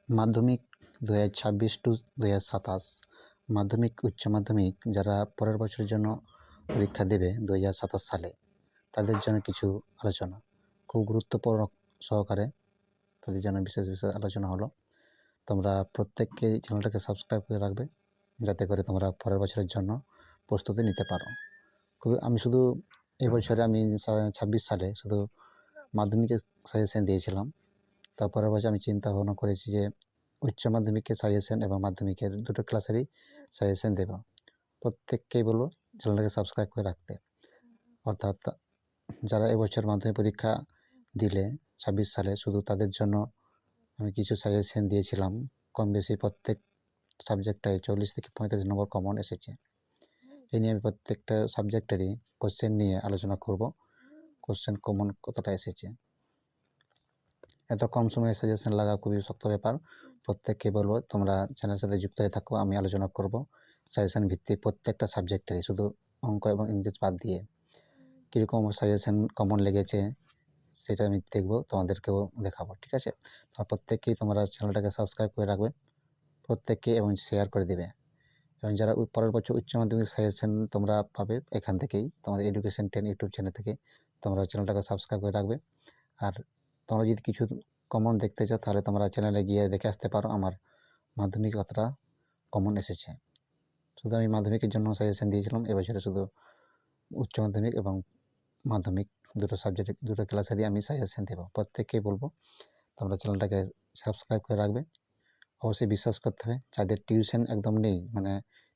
মাধ্যমিক 2026 টু 2027 মাধ্যমিক উচ্চ মাধ্যমিক যারা পরের বছরের জন্য পরীক্ষা দেবে 2027 সালে তাদের জন্য কিছু আলোচনা খুব গুরুত্বপূর্ণ সহকারে তাদের জন্য বিশেষ আলোচনা হলো। তোমরা প্রত্যেককে চ্যানেলটাকে সাবস্ক্রাইব করে রাখবে যাতে করে তোমরা পরের বছরের জন্য প্রস্তুতি নিতে পারো। আমি শুধু এবছরে আমি 26 সালে শুধু মাধ্যমিকের সাজেশন দিয়েছিলাম। তারপরের বছর আমি চিন্তা ভাবনা করেছি যে উচ্চ মাধ্যমিকের সাজেশন এবং মাধ্যমিকের দুটো ক্লাসেরই সাজেশন দেব। প্রত্যেককেই বলবো চ্যানেলটাকে সাবস্ক্রাইব করে রাখতে। অর্থাৎ যারা এবছর মাধ্যমিক পরীক্ষা দিলে 26 সালে শুধু তাদের জন্য আমি কিছু সাজেশন দিয়েছিলাম। কম বেশি প্রত্যেক সাবজেক্টটায় 40 থেকে 45 নম্বর কমন এসেছে। এই নিয়ে আমি প্রত্যেকটা সাবজেক্টেরই কোশ্চেন নিয়ে আলোচনা করব, কোশ্চেন কমন কতটা এসেছে। এত কম সময়ে সাজেশন লাগা খুবই শক্ত ব্যাপার। প্রত্যেককে বলবো তোমরা চ্যানেলের সাথে যুক্ত হয়ে থাকো। আমি আলোচনা করব সাজেশন ভিত্তিক প্রত্যেকটা সাবজেক্টেরই, শুধু অঙ্ক এবং ইংলিশ বাদ দিয়ে কীরকম সাজেশন কমন লেগেছে সেটা আমি দেখবো, তোমাদেরকেও দেখাবো। ঠিক আছে, তোমার প্রত্যেককেই তোমরা চ্যানেলটাকে সাবস্ক্রাইব করে রাখবে প্রত্যেককে এবং শেয়ার করে দেবে। এবং যারা পরের বছর উচ্চ মাধ্যমিক সাজেশন তোমরা পাবে এখান থেকেই, তোমাদের এডুকেশন 10 ইউটিউব চ্যানেল থেকে তোমরা চ্যানেলটাকে সাবস্ক্রাইব করে রাখবে। আর তোমরা যদি কিছু কমন দেখতে চাও তাহলে তোমরা চ্যানেলে গিয়ে দেখে আসতে পারো আমার মাধ্যমিক কতটা কমন এসেছে। শুধু আমি মাধ্যমিকের জন্য সাজেশন দিয়েছিলাম, এবছরে শুধু উচ্চ মাধ্যমিক এবং মাধ্যমিক দুটো সাবজেক্ট দুটো ক্লাসেরই আমি সাজেশন দেবো। প্রত্যেককেই বলবো তোমরা চ্যানেলটাকে সাবস্ক্রাইব করে রাখবে। অবশ্যই বিশ্বাস করতে হবে, যাদের টিউশন একদম নেই, মানে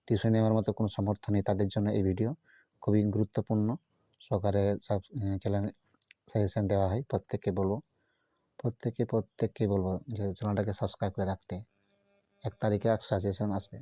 টিউশন নেওয়ার মতো কোনো সামর্থ্য নেই, তাদের জন্য এই ভিডিও খুবই গুরুত্বপূর্ণ সহকারে চ্যানেল সাজেশন দেওয়া হয়। প্রত্যেককে বলবো যে চ্যানেলটাকে সাবস্ক্রাইব করে রাখতে। 1 তারিখে এক সাজেশন আসবে।